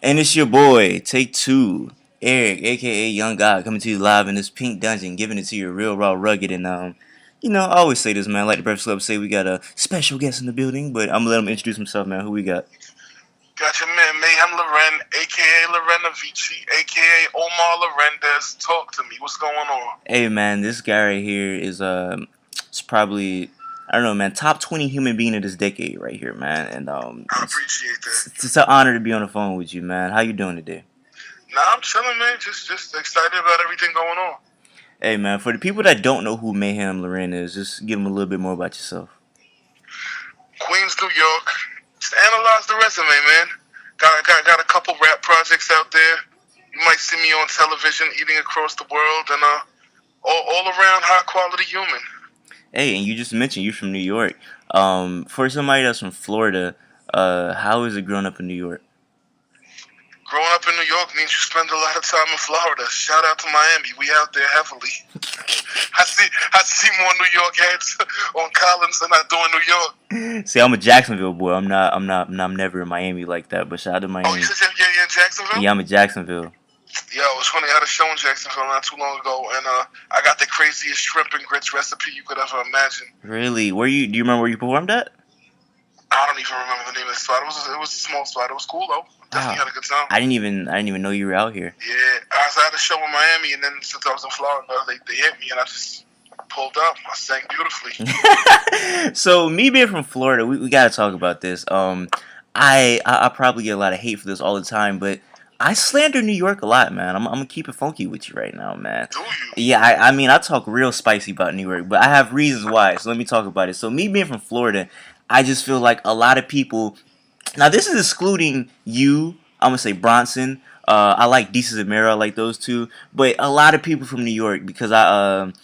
And it's your boy, Take Two, Eric, aka Young God, coming to you live in this pink dungeon, giving it to you real raw, rugged, and I always say this, man. Like the Breakfast Club say, we got a special guest in the building, but I'm gonna let him introduce himself, man. Who we got? Got your man Meyhem Loren, aka Lorena Vici, aka Omar Lorendes. Talk to me. What's going on? Hey, man, this guy right here is it's probably I don't know, man, top 20 human being of this decade right here, man. And I appreciate that. it's an honor to be on the phone with you, man. How you doing today? Nah, I'm chilling, man. Just excited about everything going on. Hey, man, for the people that don't know who Mayhem Loren is, just give them a little bit more about yourself. Queens, New York. Just analyze the resume, man. Got a couple rap projects out there. You might see me on television eating across the world, and all around high quality human. Hey, and you just mentioned you're from New York. For somebody that's from Florida, how is it growing up in New York? Growing up in New York means you spend a lot of time in Florida. Shout out to Miami. We out there heavily. I see more New York heads on Collins than I do in New York. See, I'm a Jacksonville boy. I'm never in Miami like that. But shout out to Oh, Miami. you said you're in Jacksonville? Yeah, I'm in Jacksonville. Yeah, it was funny. I had a show in Jacksonville not too long ago, and I got the craziest shrimp and grits recipe you could ever imagine. Really? Where you? Do you remember where you performed at? I don't even remember the name of the spot. It was a small spot. It was cool though. Definitely had a good time. I didn't even know you were out here. Yeah, I had a show in Miami, and then since I was in Florida, they hit me, and I just pulled up. I sang beautifully. So me being from Florida, we gotta talk about this. I probably get a lot of hate for this all the time, but I slander New York a lot, man. I'm gonna keep it funky with you right now, man. Do you? Yeah, I mean, I talk real spicy about New York, but I have reasons why. So let me talk about it. So me being from Florida, I just feel like a lot of people. Now this is excluding you. I'm gonna say Bronson. I like Desus and Mero, I like those two. But a lot of people from New York because I'm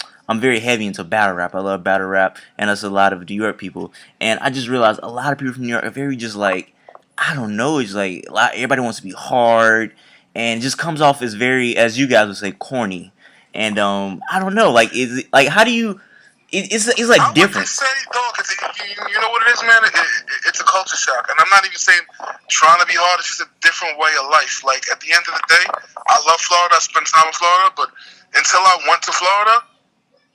very heavy into battle rap. I love battle rap, and that's a lot of New York people. And I just realized a lot of people from New York are very just like I don't know. It's like everybody wants to be hard, and it just comes off as very, as you guys would say, corny. And I don't know. Like, is it like how do you? It's like I would different. just say, dog, you know what it is, man? It's a culture shock. And I'm not even saying trying to be hard. It's just a different way of life. Like, at the end of the day, I love Florida. I spend time in Florida. But until I went to Florida,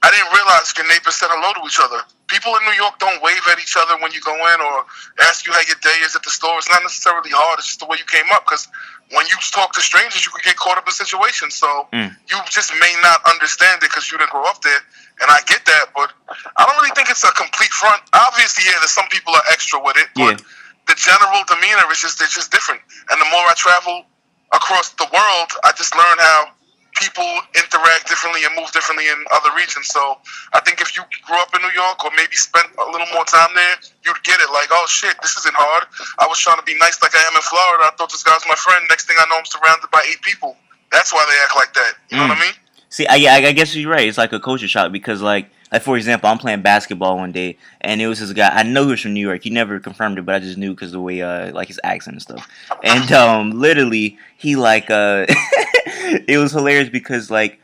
I didn't realize your neighbors said hello to each other. People in New York don't wave at each other when you go in or ask you how your day is at the store. It's not necessarily hard. It's just the way you came up. Because when you talk to strangers, you could get caught up in situations. So you just may not understand it because you didn't grow up there. And I get that, but I don't really think it's a complete front. Obviously, yeah, there's some people are extra with it, Yeah. but the general demeanor is just it's just different. And the more I travel across the world, I just learn how people interact differently and move differently in other regions. So I think if you grew up in New York or maybe spent a little more time there, you'd get it. Like, oh shit, this isn't hard. I was trying to be nice like I am in Florida. I thought this guy was my friend. Next thing I know, I'm surrounded by 8 people. That's why they act like that. You know what I mean? See, I guess you're right. It's like a culture shock because, like for example, I'm playing basketball one day, and it was this guy. I know he was from New York. He never confirmed it, but I just knew because the way, like his accent and stuff. And literally, he like, it was hilarious because like,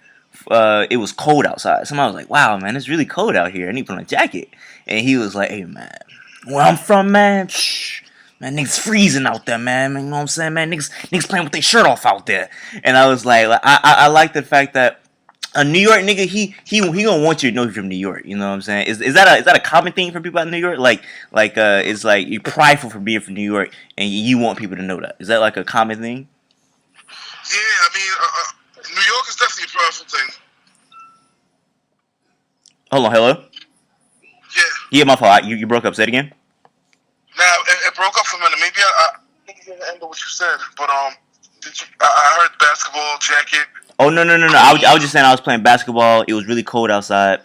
it was cold outside. Somebody was like, "Wow, man, it's really cold out here. I need to put on a jacket." And he was like, "Hey, man, where I'm from, man." Man, niggas freezing out there, man. You know what I'm saying, man? Niggas playing with their shirt off out there. And I was like I like the fact that a New York nigga, he gonna want you to know he's from New York. You know what I'm saying? Is that a common thing for people out in New York? Like it's like you're prideful for being from New York, and you want people to know that. Is that like a common thing? Yeah, I mean, New York is definitely a powerful thing. Hold on, hello. Yeah. Yeah, my fault. You broke up. Say it again. Now it broke up for a minute. Maybe I didn't hear the end of what you said, but did you? I heard basketball jacket. Oh no. I was just saying I was playing basketball. It was really cold outside,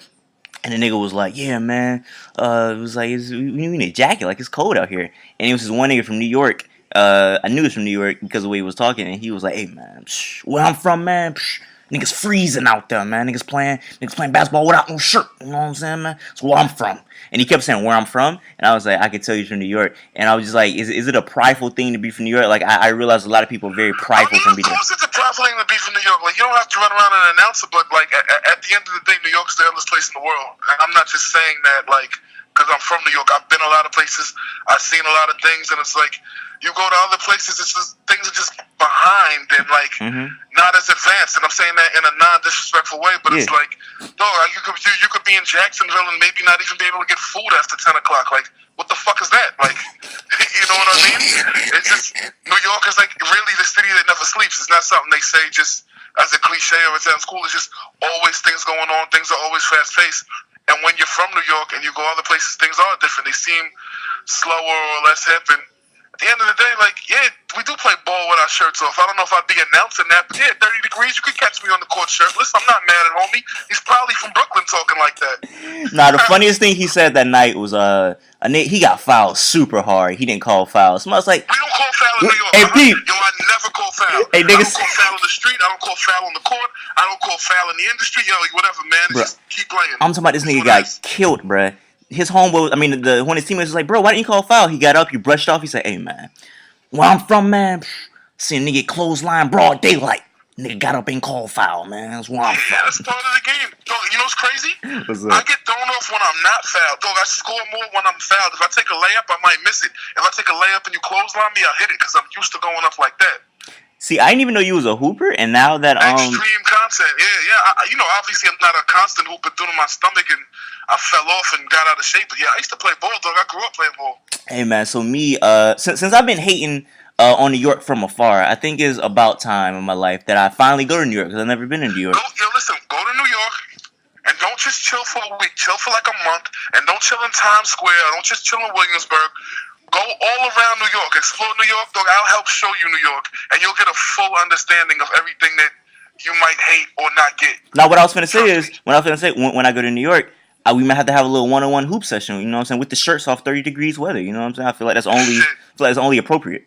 and the nigga was like, "Yeah, man." It was like, "We need a jacket. Like it's cold out here." And it was this one nigga from New York. I knew he was from New York because of the way he was talking, and he was like, "Hey, man, where I'm from, man." Niggas freezing out there, man. Niggas playing basketball without no shirt. You know what I'm saying, man? That's where I'm from. And he kept saying where I'm from, and I was like, I could tell you're from New York. And I was just like, is it a prideful thing to be from New York? Like, I realized a lot of people are very prideful from being Of course, it's a prideful thing to be from New York. Like, you don't have to run around and announce it, but like at the end of the day, New York's the illest place in the world. And I'm not just saying that like because I'm from New York. I've been a lot of places. I've seen a lot of things, and it's like You go to other places, it's just, things are just behind and like not as advanced. And I'm saying that in a non-disrespectful way, but it's like, dog, you could be in Jacksonville and maybe not even be able to get food after 10 o'clock. Like, what the fuck is that? Like, you know what I mean? It's just, New York is like really the city that never sleeps. It's not something they say just as a cliche or it sounds cool. It's just always things going on. Things are always fast paced. And when you're from New York and you go other places, things are different. They seem slower or less hip. And at the end of the day, like, yeah, we do play ball with our shirts off. I don't know if I'd be announcing that, but yeah, 30 degrees, you could catch me on the court shirtless. I'm not mad at homie. He's probably from Brooklyn talking like that. Nah, the funniest thing he said that night was he got fouled super hard. He didn't call fouls. So I was like, we don't call foul in New York. Hey, Pete. Yo, I never call foul. Hey, niggas. I don't call foul in the street. I don't call foul on the court. I don't call foul in the industry. Yo, whatever, man. Just keep playing. I'm talking about this nigga got killed, bruh. His homeboy, when his teammates was like, bro, why didn't you call foul? He got up, he brushed off. He said, hey, man, where I'm from, man, seen a nigga clothesline broad daylight. Nigga got up and called foul, man. That's where I'm from. Yeah, that's part of the game. Dog, you know what's crazy? What's up? I get thrown off when I'm not fouled. Dog, I score more when I'm fouled. If I take a layup, I might miss it. If I take a layup and you clothesline me, I'll hit it because I'm used to going up like that. See, I didn't even know you was a hooper, and now that extreme content, yeah. Obviously I'm not a constant hooper due to my stomach, and I fell off and got out of shape. But yeah, I used to play ball, dog. I grew up playing ball. Hey man, so me, since I've been hating on New York from afar, I think it's about time in my life that I finally go to New York because I've never been in New York. Listen, go to New York. And don't just chill for a week. Chill for like a month. And don't chill in Times Square. Don't just chill in Williamsburg. Go all around New York. Explore New York, dog. I'll help show you New York. And you'll get a full understanding of everything that you might hate or not get. Now, what I was going to say is, when I go to New York, we might have to have a little one-on-one hoop session, you know what I'm saying, with the shirts off 30 degrees weather, you know what I'm saying? I feel like that's only appropriate.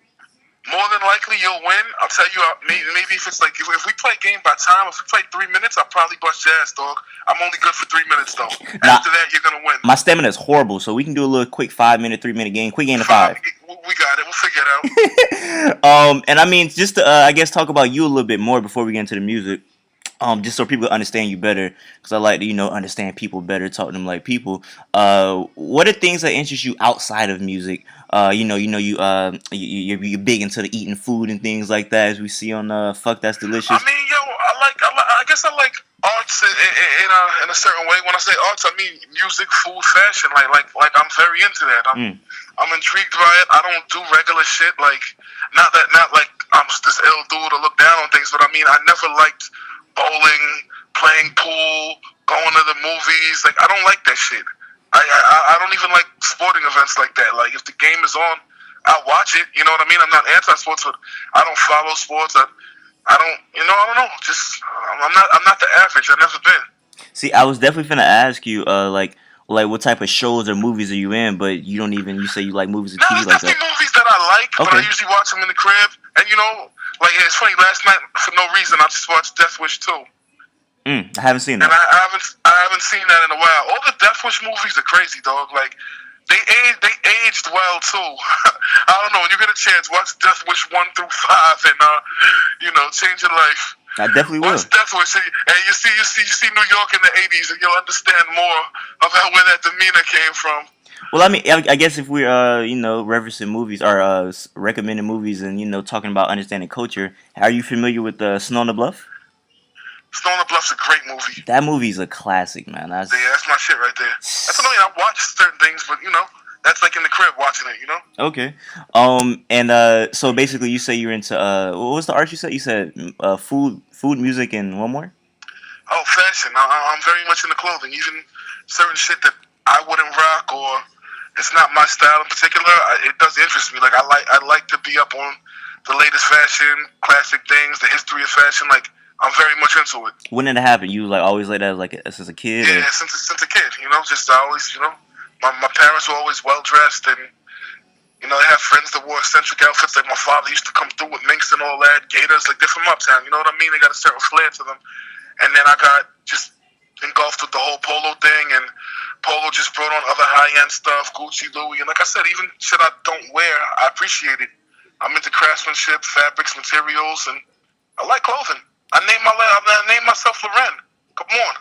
More than likely, you'll win. I'll tell you, maybe if it's like, if we play game by time, if we play 3 minutes, I'll probably bust your ass, dog. I'm only good for 3 minutes, though. After that, you're going to win. My stamina is horrible, so we can do a little quick 5-minute, 3-minute game. Quick game to 5. We got it. We'll figure it out. And I mean, just to, I guess, talk about you a little bit more before we get into the music. Just so people understand you better, because I like to, understand people better, talk to them like people. What are things that interest you outside of music? You're big into the eating food and things like that, as we see on Fuck That's Delicious. I mean, I guess I like arts in a certain way. When I say arts, I mean music, food, fashion. Like I'm very into that. I'm intrigued by it. I don't do regular shit. Like not like I'm this ill dude to look down on things, but I mean I never liked bowling, playing pool, going to the movies. Like I don't like that shit. I don't even like sporting events like that. Like if the game is on, I'll watch it. You know what I mean? I'm not anti-sports, but I don't follow sports. I don't know. Just I'm not the average. I've never been. See, I was definitely finna ask you, like what type of shows or movies are you in? But you don't even. You say you like movies and TV like that. There's movies that I like, but I usually watch them in the crib. And it's funny. Last night, for no reason, I just watched Death Wish 2. I haven't seen that. And I haven't seen that in a while. All the Death Wish movies are crazy, dog. Like they aged well too. I don't know. When you get a chance, watch Death Wish 1 through 5, and change your life. I definitely will. Watch Death Wish, and you see New York in the '80s, and you'll understand more about where that demeanor came from. Well, I mean, I guess if we're, referencing movies or recommending movies and, talking about understanding culture, are you familiar with Snow on the Bluff? Snow on the Bluff's a great movie. That movie's a classic, man. That's my shit right there. That's what I mean. I watch certain things, but, that's like in the crib watching it, Okay. So basically you say you're into, what was the art you said? You said food, music, and one more? Oh, fashion. I'm very much into clothing. Even certain shit that I wouldn't rock or it's not my style in particular, it does interest me. Like I like to be up on the latest fashion, classic things, the history of fashion. Like I'm very much into it. When did it happen? You always like that as a kid? Yeah, since a kid. Just I always my parents were always well dressed, and they had friends that wore eccentric outfits. Like my father used to come through with minks and all that, gators. Like they're from uptown. You know what I mean? They got a certain flair to them. And then I got just engulfed with the whole polo thing, and Polo just brought on other high-end stuff, Gucci, Louis, and like I said, even shit I don't wear, I appreciate it. I'm into craftsmanship, fabrics, materials, and I like clothing. I named myself Loren. Come on.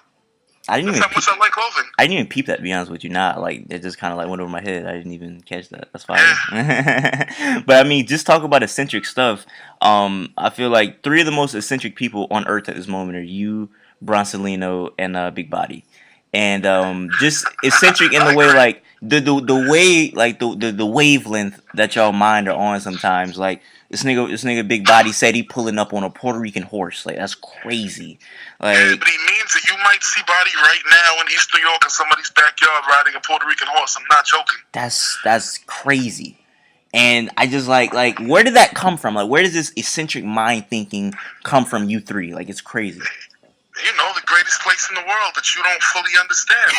I didn't That's even how much I like clothing. I didn't even peep that, to be honest with you. Not like it just kind of like went over my head. I didn't even catch that. That's fire. Yeah. But I mean, just talk about eccentric stuff. I feel like three of the most eccentric people on Earth at this moment are you, Bronsolino, and Big Body, and just eccentric in the I way agree. like the way like the wavelength that y'all mind are on sometimes. Like this nigga Big Body said he pulling up on a Puerto Rican horse. Like that's crazy. Yeah, Like but he means that you might see Body right now in East New York in somebody's backyard riding a Puerto Rican horse. I'm not joking. that's crazy. And I just like where did that come from? Like where does this eccentric mind thinking come from you three? Like it's crazy. You know, the greatest place in the world that you don't fully understand.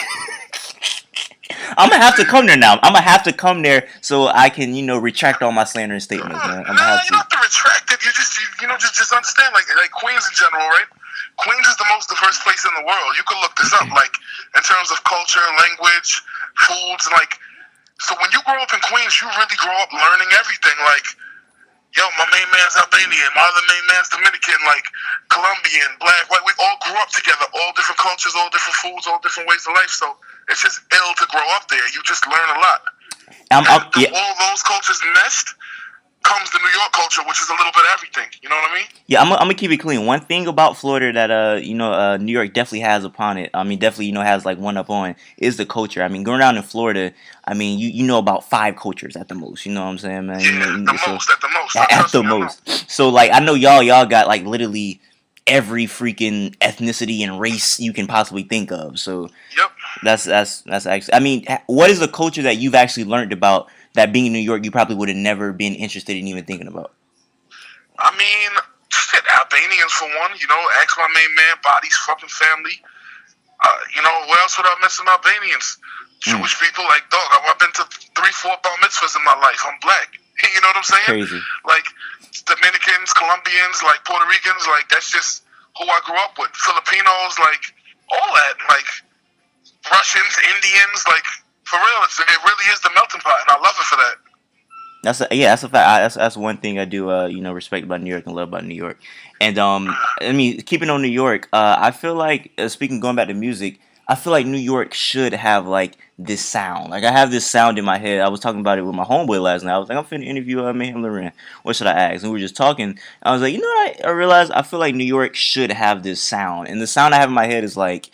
I'm gonna have to come there now. I'm gonna have to come there so I can, retract all my slandering statements, man. I'm gonna Nah, have you to. don't have to retract it. You just understand, like Queens in general, right? Queens is the most diverse place in the world. You can look this up, like in terms of culture, language, foods, and like. So when you grow up in Queens, you really grow up learning everything. Like, yo, my main man's Albanian, my other main man's Dominican, like Colombian, black, white. We all grew up together, all different cultures, all different foods, all different ways of life. So it's just ill to grow up there. You just learn a lot. Yeah, All those cultures meshed comes the New York culture, which is a little bit of everything. You know what I mean? yeah. I'm gonna keep it clean. One thing about Florida that New York definitely has upon it. I mean, definitely has like one up on is the culture. I mean, going around in Florida, I mean, you know about five cultures at the most. You know what I'm saying, man? Yeah, at the most. At Trust the me, I know. most. So like I know y'all got like literally every freaking ethnicity and race you can possibly think of. So Yep. that's actually. I mean, what is a culture that you've actually learned about that being in New York you probably would have never been interested in even thinking about? I mean, shit, Albanians for one. You know, ask my main man, Body's fucking family. Where else would I mention Albanians? Jewish people, like, dog, I've been to 3-4 bar mitzvahs in my life. I'm black. You know what I'm saying? Crazy. Like, Dominicans, Colombians, like, Puerto Ricans, like, that's just who I grew up with. Filipinos, like, all that. Like, Russians, Indians, like, for real, it really is the melting pot, and I love it for that. That's a fact. That's one thing I do respect about New York and love about New York. And I mean, keeping on New York, I feel like speaking going back to music, I feel like New York should have like this sound. Like I have this sound in my head. I was talking about it with my homeboy last night. I was like, I'm finna interview Meyhem. What should I ask? And we were just talking. I was like, you know what? I realized I feel like New York should have this sound. And the sound I have in my head is like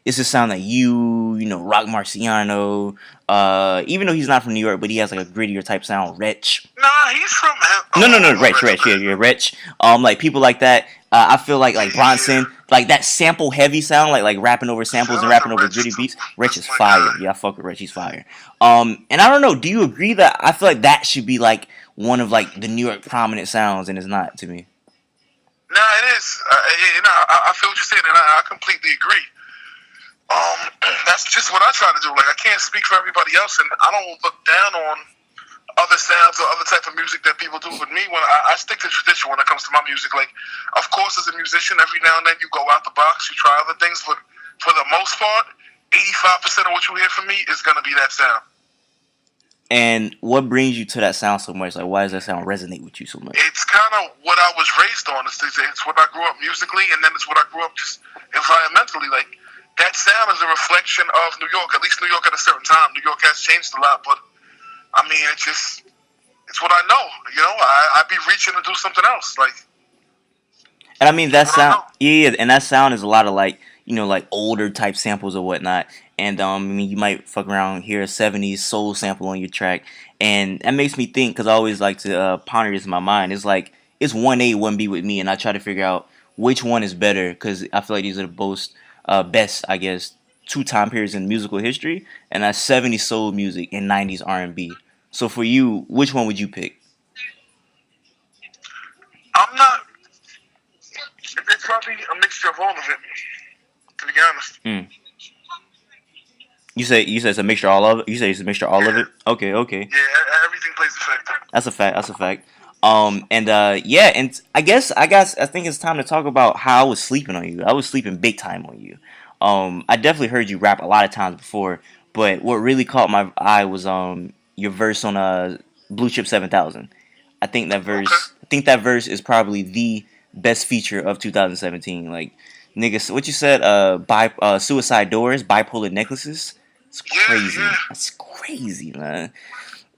it's a sound that Rock Marciano, even though he's not from New York, but he has like a grittier type sound. Wretch. Nah, he's from. No, Wretch, yeah, Wretch. Like people like that. I feel like Bronson, like that sample heavy sound, like rapping over samples and rapping over gritty beats. Wretch is fire. Yeah, I fuck with Wretch. He's fire. And I don't know. Do you agree that I feel like that should be like one of like the New York prominent sounds, and it's not to me. Nah, it is. I feel what you're saying, and I completely agree. That's just what I try to do. Like, I can't speak for everybody else, and I don't look down on other sounds or other type of music that people do. With me, when I stick to tradition when it comes to my music. Like, of course, as a musician, every now and then you go out the box, you try other things, but for the most part, 85% of what you hear from me is gonna be that sound. And what brings you to that sound so much? Like, why does that sound resonate with you so much? It's kind of what I was raised on. It's what I grew up musically, and then it's what I grew up just environmentally. Like, that sound is a reflection of New York, at least New York at a certain time. New York has changed a lot, but, I mean, it's what I know. I'd be reaching to do something else. Like, and I mean, that sound, yeah, and that sound is a lot of like, like older type samples or whatnot. And, I mean, you might fuck around, hear a 70s soul sample on your track. And that makes me think, because I always like to ponder this in my mind. It's like, it's 1A, 1B with me, and I try to figure out which one is better, because I feel like these are the most best, I guess, two time periods in musical history, and that's 70s soul music and 90s R&B. So for you, which one would you pick? I'm not. It's probably a mixture of all of it, to be honest. You say it's a mixture of all of it? You say it's a mixture of all of it? Okay. Yeah, everything plays a factor. That's a fact. And I think it's time to talk about how I was sleeping on you. I was sleeping big time on you. I definitely heard you rap a lot of times before, but what really caught my eye was your verse on Blue Chip 7000. I think that verse is probably the best feature of 2017. Like Niggas, what you said? Suicide doors, bipolar necklaces. It's Yeah, crazy. yeah. That's crazy, man.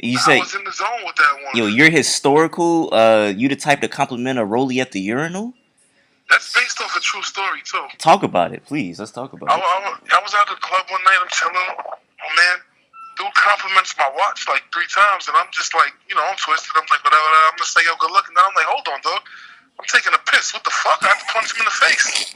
You I said, was in the zone with that one. yo, you're historical. You the type to compliment a rollie at the urinal. That's based off a true story too. Talk about it, please. Let's talk about it. I was out at the club one night. I'm chilling. Oh man, dude compliments my watch like 3 times, and I'm just like, I'm twisted. I'm like, whatever. I'm gonna say, yo, good looking. Then I'm like, hold on, dog. I'm taking a piss. What the fuck? I have to punch him in the face.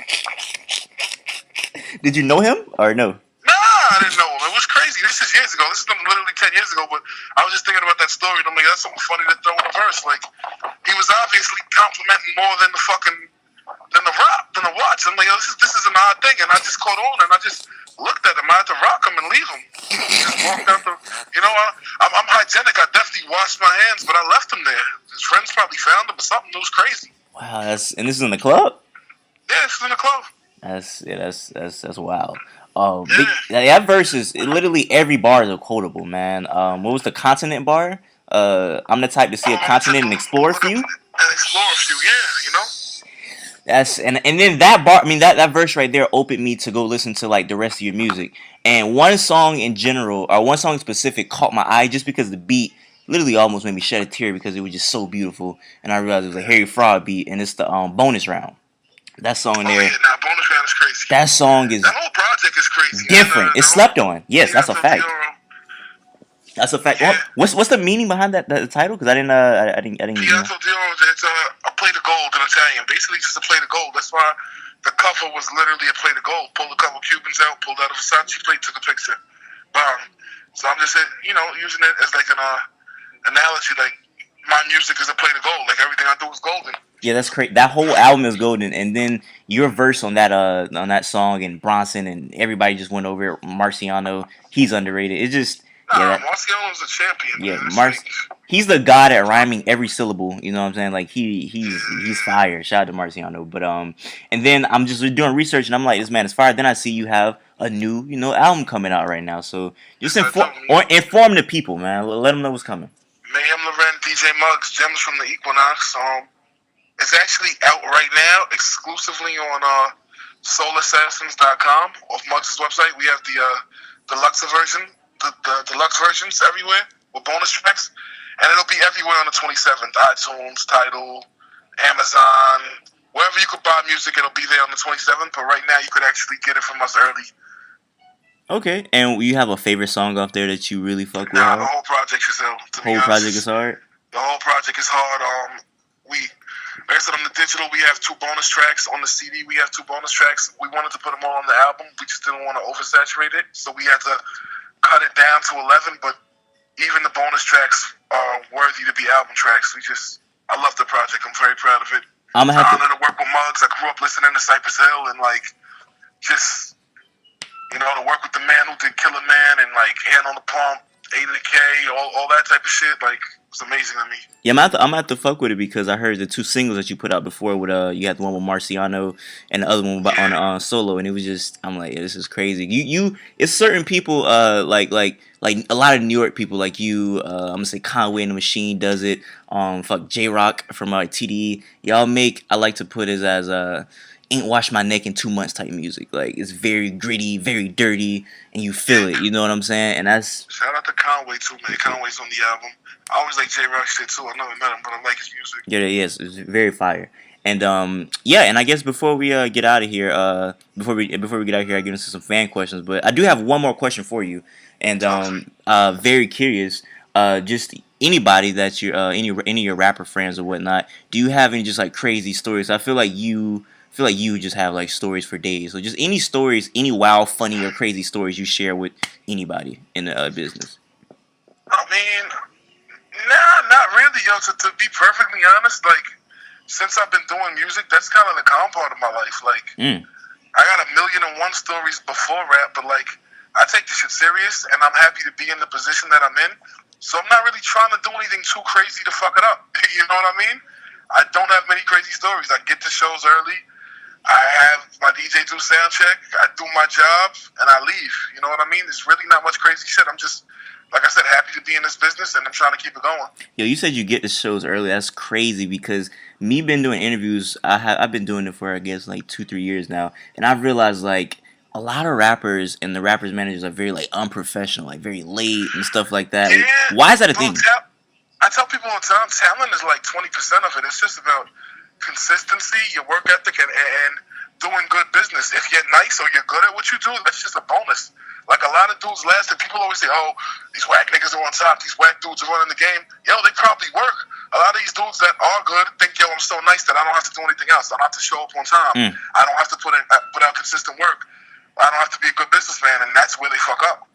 Did you know him or no? Nah, I didn't know him. It was crazy. This is years ago. This is literally 10 years ago. But I was just thinking about that story, and I'm like, that's something funny to throw in a verse. Like, he was obviously complimenting more than the watch. I'm like, yo, this is an odd thing, and I just caught on, and I just looked at him. I had to rock him and leave him. He just walked out the. I'm hygienic. I definitely washed my hands, but I left him there. His friends probably found him or something. It was crazy. Wow, and this is in the club. Yeah, it's in the club. That's wild. Oh, Yeah. that verse is literally every bar is a quotable, man. What was the continent bar? I'm the type to see a continent and explore a few. And explore a few, yeah. That's and then that bar. I mean that verse right there opened me to go listen to like the rest of your music. And one song in general, or one song in specific, caught my eye just because the beat literally almost made me shed a tear because it was just so beautiful. And I realized it was a Harry Fraud beat, and it's the bonus round. That song there. Yeah, nah, bonus round is crazy. That song is That whole project is crazy. different. It's slept on. Yes, that's a fact. Piazza That's a fact. Yeah. What's the meaning behind that title? Because I didn't. I didn't. Piazza it's a plate of gold in Italian. Basically, just a plate of gold. That's why the cover was literally a plate of gold. Pulled a couple Cubans out, pulled out a Versace plate, took a picture. So I'm just using it as like an analogy. Like my music is a plate of gold. Like everything I do is golden. Yeah, that's crazy. That whole album is golden, and then your verse on that song and Bronson and everybody just went over it. Marciano, he's underrated. It's just Marciano's a champion. Yeah, man. He's the god at rhyming every syllable. You know what I'm saying? Like he's fire. Shout out to Marciano. But and then I'm just doing research and I'm like, this man is fire. Then I see you have a new album coming out right now. So just inform the people, man. Let them know what's coming. Meyhem, DJ Muggs, Gems from the Equinox. It's actually out right now, exclusively on soulassassins.com. Off Muggs' website, we have the deluxe version, the deluxe versions everywhere with bonus tracks, and it'll be everywhere on the 27th. iTunes, Tidal, Amazon, wherever you could buy music, it'll be there on the 27th. But right now, you could actually get it from us early. Okay, and you have a favorite song off there that you really fuck with? Nah, the whole project is hard. The whole project is hard. The whole project is hard. Like I said, on the digital, we have 2 bonus tracks. On the CD, we have 2 bonus tracks. We wanted to put them all on the album. We just didn't want to oversaturate it, so we had to cut it down to 11. But even the bonus tracks are worthy to be album tracks. I love the project. I'm very proud of it. I'm honored to work with Muggs. I grew up listening to Cypress Hill and to work with the man who did Killer Man and Hand on the Pump, A to the K, all that type of shit. It's amazing to me. Yeah, I'm gonna have to fuck with it because I heard the 2 singles that you put out before. With you had the one with Marciano and the other one on solo, and it was just I'm like, yeah, this is crazy. It's certain people like a lot of New York people like you. I'm gonna say Conway and the Machine does it. J Rock from TDE. Y'all make I like to put it as ain't washed my neck in 2 months type music. Like it's very gritty, very dirty, and you feel it. You know what I'm saying? And that's shout out to Conway too, man. Conway's on the album. I always like J Rock shit too. I never met him, but I like his music. Yeah, yes, it's very fire. And and I guess before we get out of here, before we get out of here, I get into some fan questions. But I do have one more question for you, and very curious. Just anybody that you any of your rapper friends or whatnot, do you have any just crazy stories? I feel like you just have stories for days. So just any stories, any wild, funny, or crazy stories you share with anybody in the business. I mean, nah, not really, yo. To be perfectly honest, since I've been doing music, that's kind of the calm part of my life. I got 1,000,001 stories before rap, but I take this shit serious, and I'm happy to be in the position that I'm in. So I'm not really trying to do anything too crazy to fuck it up. You know what I mean? I don't have many crazy stories. I get to shows early. I have my DJ do sound check. I do my job, and I leave. You know what I mean? There's really not much crazy shit. I'm just like I said, happy to be in this business, and I'm trying to keep it going. Yo, you said you get the shows early. That's crazy because me been doing interviews. I've been doing it for I guess like 2-3 years now, and I've realized like a lot of rappers and the rappers managers are very like unprofessional, like very late and stuff like that. Like, Yeah, why is that a bro, thing? I tell people all the time, talent is like 20% of it. It's just about consistency, your work ethic, and doing good business. If you're nice or you're good at what you do, that's just a bonus. Like a lot of dudes last, and people always say, "Oh, these whack niggas are on top. These whack dudes are running the game." Yo, they probably work. A lot of these dudes that are good think, "Yo, I'm so nice that I don't have to do anything else. I don't have to show up on time. I don't have to put out consistent work. I don't have to be a good businessman," and that's where they fuck up.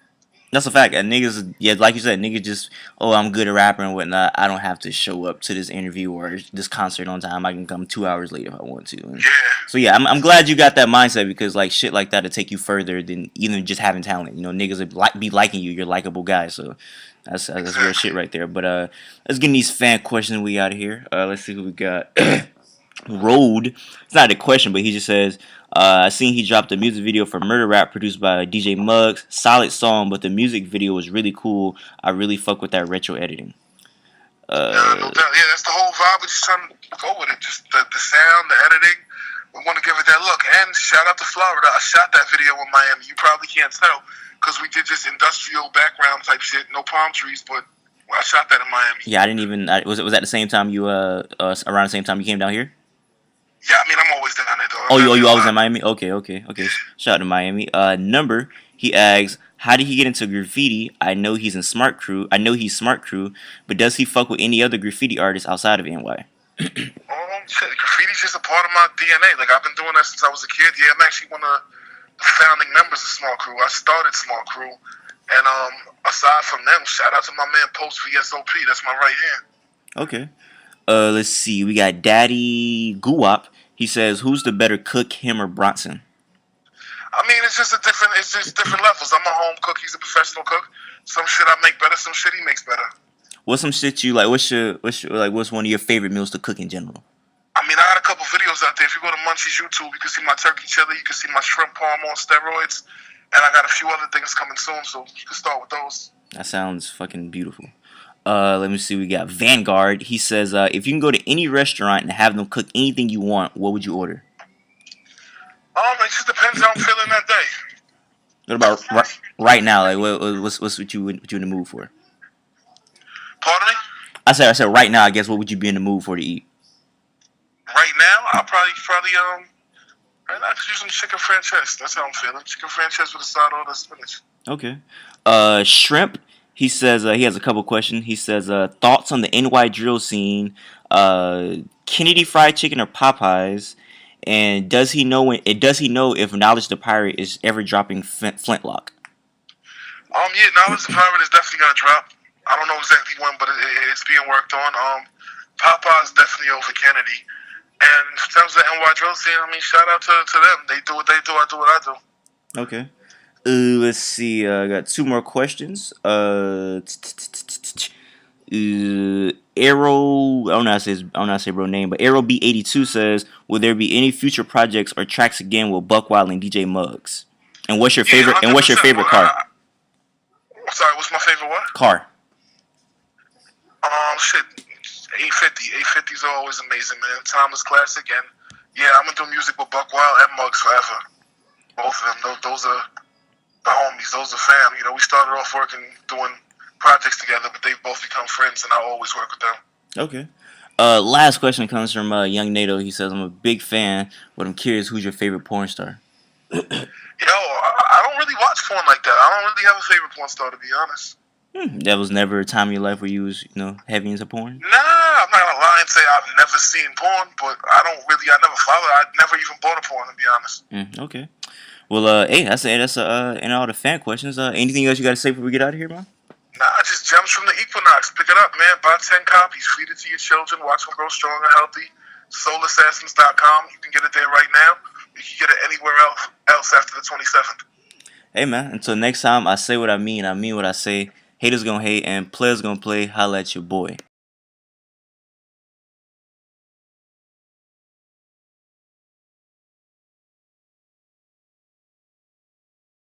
That's a fact. And niggas, yeah, like you said, niggas just, oh, I'm good at rapping and whatnot. I don't have to show up to this interview or this concert on time. I can come 2 hours late if I want to. And Yeah. so yeah, I'm glad you got that mindset because like shit like that will take you further than even just having talent. You know, niggas would be liking you. You're a likable guy. So that's real shit right there. But let's get in these fan questions we out of here. Let's see who we got. Road. It's not a question, but he just says, I seen he dropped a music video for Murder Rap produced by DJ Muggs. Solid song, but the music video was really cool. I really fuck with that retro editing. No doubt. Yeah, that's the whole vibe. We're just trying to go with it. Just the sound, the editing. We want to give it that look. And shout out to Florida. I shot that video in Miami. You probably can't tell because we did just industrial background type shit. No palm trees, but I shot that in Miami. Yeah, I didn't even. Was that the same time you around the same time you came down here? Yeah, I mean, I'm always down there, though. Oh, you always in Miami? Okay. Shout out to Miami. Number, he asks, how did he get into graffiti? I know he's Smart Crew, but does he fuck with any other graffiti artists outside of NY? Shit, graffiti's just a part of my DNA. Like, I've been doing that since I was a kid. Yeah, I'm actually one of the founding members of Smart Crew. I started Smart Crew. And aside from them, shout out to my man Post VSOP. That's my right hand. Okay. Let's see. We got Daddy Guwap. He says, "Who's the better cook, him or Bronson?" I mean, it's just different levels. I'm a home cook. He's a professional cook. Some shit I make better. Some shit he makes better. What's some shit you like? What's one of your favorite meals to cook in general? I mean, I got a couple videos out there. If you go to Munchie's YouTube, you can see my turkey chili. You can see my shrimp parm on steroids. And I got a few other things coming soon, so you can start with those. That sounds fucking beautiful. Let me see. We got Vanguard. He says, if you can go to any restaurant and have them cook anything you want, what would you order? It just depends how I'm feeling that day. What about right now? Like, what's what you in the mood for? Pardon me? I said right now. I guess what would you be in the mood for to eat? Right now, I'll probably right now I could do some chicken franchise. That's how I'm feeling. Chicken franchise with a side order of spinach. Okay. Shrimp. He says he has a couple questions. He says thoughts on the NY drill scene, Kennedy Fried Chicken or Popeyes, and does he know if Knowledge the Pirate is ever dropping Flintlock? Yeah, Knowledge the Pirate is definitely gonna drop. I don't know exactly when, but it's being worked on. Popeyes definitely over Kennedy. And in terms of the NY drill scene, I mean, shout out to them. They do what they do. I do what I do. Okay. Let's see. I got two more questions. Arrow. I don't know how to say bro name, but Arrow B82 says, "Will there be any future projects or tracks again with Buckwild and DJ Muggs? And what's your favorite? And what's your favorite car? Sorry, what's my favorite what? Car. Shit. 850. 850s are always amazing, man. Timeless classic, and yeah, I'm gonna do music with Buckwild and Muggs forever. Both of them. Those are the homies. Those are fam. You know, we started off working, doing projects together, but they've both become friends, and I always work with them. Okay. Last question comes from Young NATO. He says, "I'm a big fan, but I'm curious, who's your favorite porn star?" Yo, I don't really watch porn like that. I don't really have a favorite porn star, to be honest. That was never a time in your life where you was, heavy into porn? Nah, I'm not gonna lie and say I've never seen porn, but I never followed. I never even bought a porn, to be honest. Okay. Well, hey, that's it. That's and all the fan questions. Anything else you gotta say before we get out of here, man? Nah, just gems from the equinox. Pick it up, man. Buy 10 copies. Feed it to your children. Watch them grow strong and healthy. SoulAssassins.com. You can get it there right now. You can get it anywhere else after the 27th. Hey, man. Until next time, I say what I mean what I say. Haters gonna hate and players gonna play. Holla at your boy.